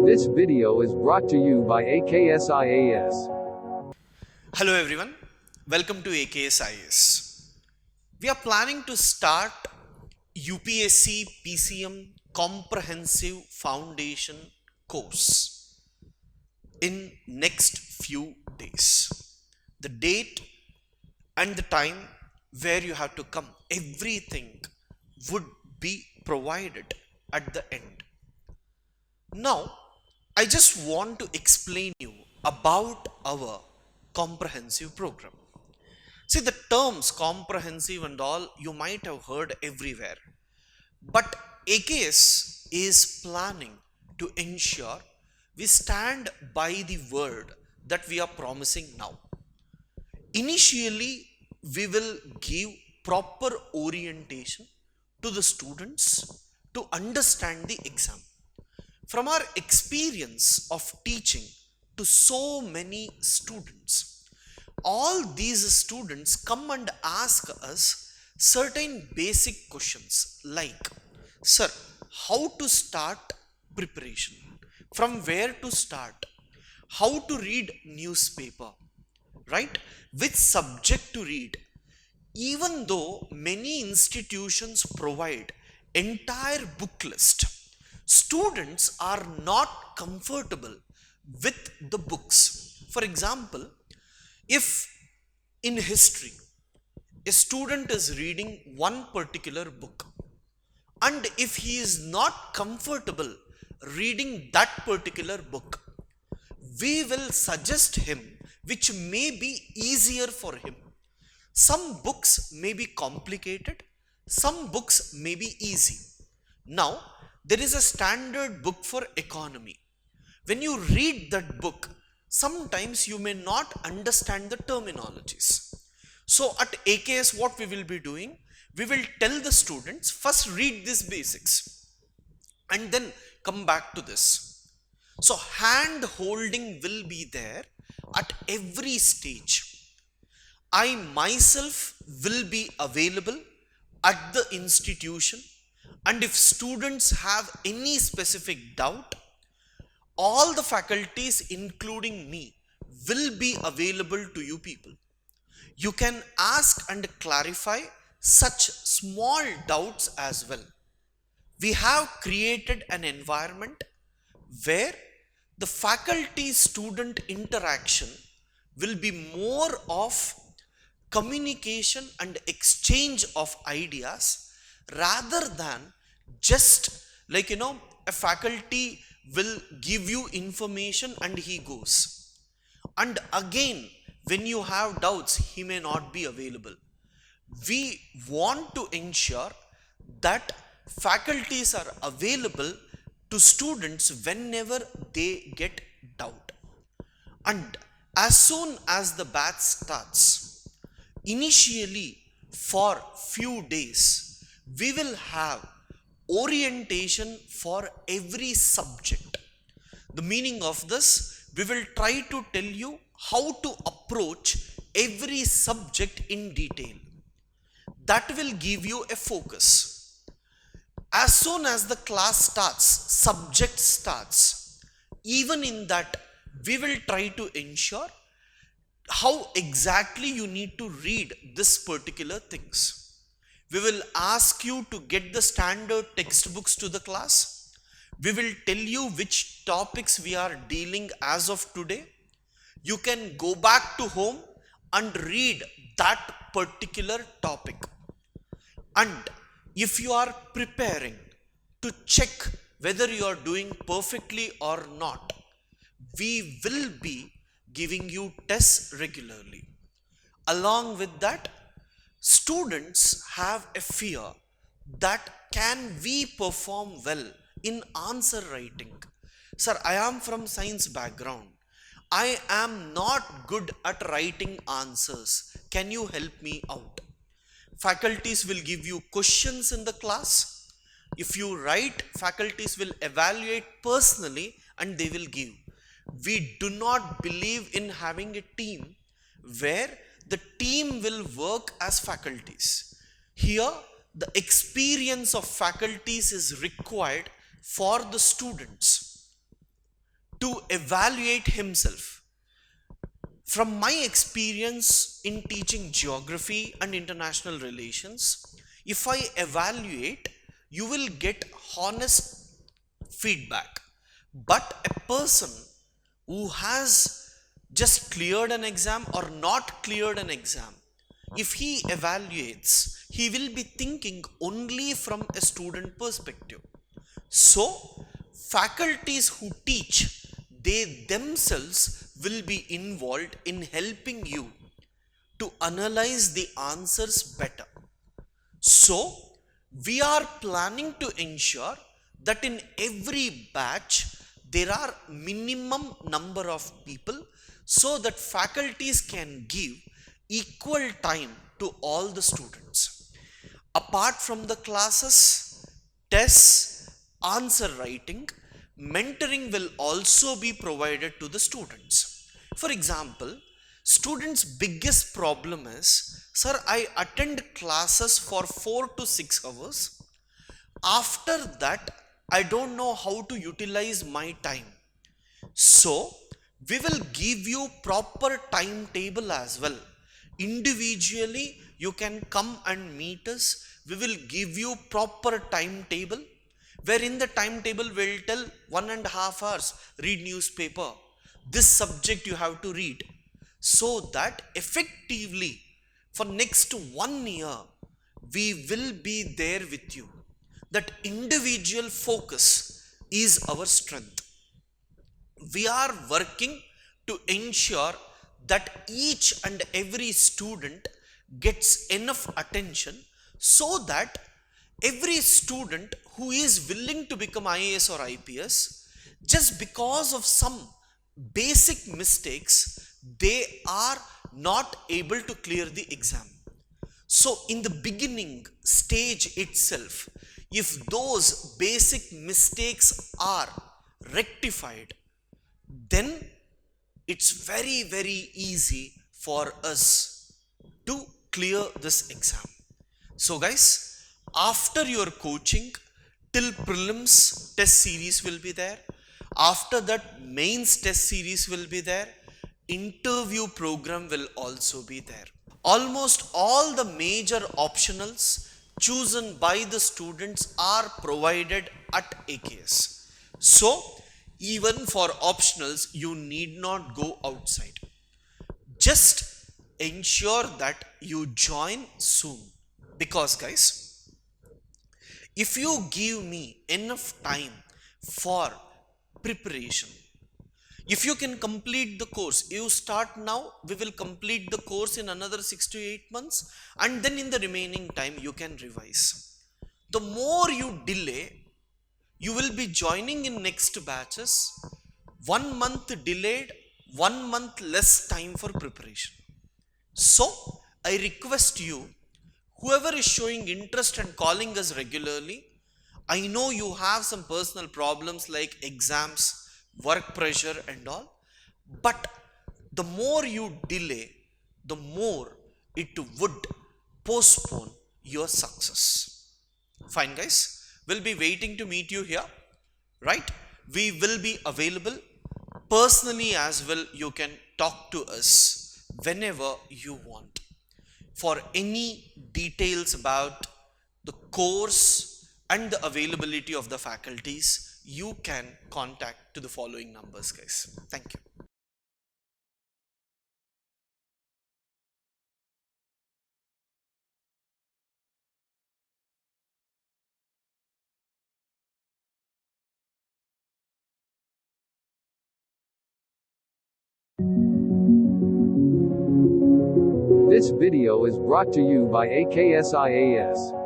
This video is brought to you by AKSIAS. Hello everyone, welcome to AKSIAS. We are planning to start UPSC PCM Comprehensive Foundation course in next few days. The date and the time where you have to come, everything would be provided at the end. Now, I just want to explain you about our comprehensive program. See, the terms comprehensive and all you might have heard everywhere, but AKS is planning to ensure we stand by the word that we are promising now. Initially, we will give proper orientation to the students to understand the exam. From our experience of teaching to so many students, all these students come and ask us certain basic questions like, sir, how to start preparation? From where to start? How to read newspaper? Right? Which subject to read? Even though many institutions provide entire book list, students are not comfortable with the books. For example, if in history a student is reading one particular book, and if he is not comfortable reading that particular book, we will suggest him which may be easier for him. Some books may be complicated, some books may be easy. Now, there is a standard book for economy. When you read that book, sometimes you may not understand the terminologies. So at AKS, what we will be doing, we will tell the students, first read these basics and then come back to this. So hand holding will be there at every stage. I myself will be available at the institution, and if students have any specific doubt, all the faculties including me will be available to you people. You can ask and clarify such small doubts as well. We have created an environment where the faculty student interaction will be more of communication and exchange of ideas rather than just like a faculty will give you information and he goes, and again when you have doubts he may not be available. We want to ensure that faculties are available to students whenever they get doubt. And as soon as the batch starts, initially for few days we will have orientation for every subject. The meaning of this, we will try to tell you how to approach every subject in detail. That will give you a focus. As soon as the class starts, subject starts, even in that we will try to ensure how exactly you need to read this particular things. We will ask you to get the standard textbooks to the class. We will tell you which topics we are dealing as of today. You can go back to home and read that particular topic. And if you are preparing to check whether you are doing perfectly or not, we will be giving you tests regularly. Along with that, students have a fear that can we perform well in answer writing. Sir, I am from science background. I am not good at writing answers. Can you help me out? Faculties will give you questions in the class. If you write, faculties will evaluate personally and they will give. We do not believe in having a team where the team will work as faculties. Here, the experience of faculties is required for the students. to evaluate himself. From my experience in teaching geography and international relations, if I evaluate, you will get honest feedback. But a person who has just cleared an exam or not cleared an exam, if he evaluates, he will be thinking only from a student perspective. So, faculties who teach, they themselves will be involved in helping you to analyze the answers better. So, we are planning to ensure that in every batch there are minimum number of people so that faculties can give equal time to all the students. Apart from the classes, tests, answer writing, mentoring will also be provided to the students. For example, students' biggest problem is, sir, I attend classes for 4 to 6 hours. After that, I don't know how to utilize my time. So, we will give you proper timetable as well. Individually, you can come and meet us. We will give you proper timetable, where in the timetable we'll tell 1.5 hours read newspaper. This subject you have to read, so that effectively for next 1 year we will be there with you. That individual focus is our strength. We are working to ensure that each and every student gets enough attention, so that every student who is willing to become IAS or IPS, just because of some basic mistakes, they are not able to clear the exam. So in the beginning stage itself, if those basic mistakes are rectified, then it's very, very easy for us to clear this exam. So guys, after your coaching, till prelims test series will be there. After that, mains test series will be there. Interview program will also be there. Almost all the major optionals chosen by the students are provided at AKS. So, even for optionals, you need not go outside. Just ensure that you join soon. Because guys, if you give me enough time for preparation, if you can complete the course, you start now, we will complete the course in another 6 to 8 months, and then in the remaining time you can revise. The more you delay, you will be joining in next batches, 1 month delayed, 1 month less time for preparation. So, I request you, whoever is showing interest and calling us regularly, I know you have some personal problems like exams, work pressure and all, but the more you delay, the more it would postpone your success. Fine guys, we'll be waiting to meet you here, right? We will be available personally as well. You can talk to us whenever you want. For any details about the course and the availability of the faculties, you can contact to the following numbers guys. Thank you. This video is brought to you by AKSIAS.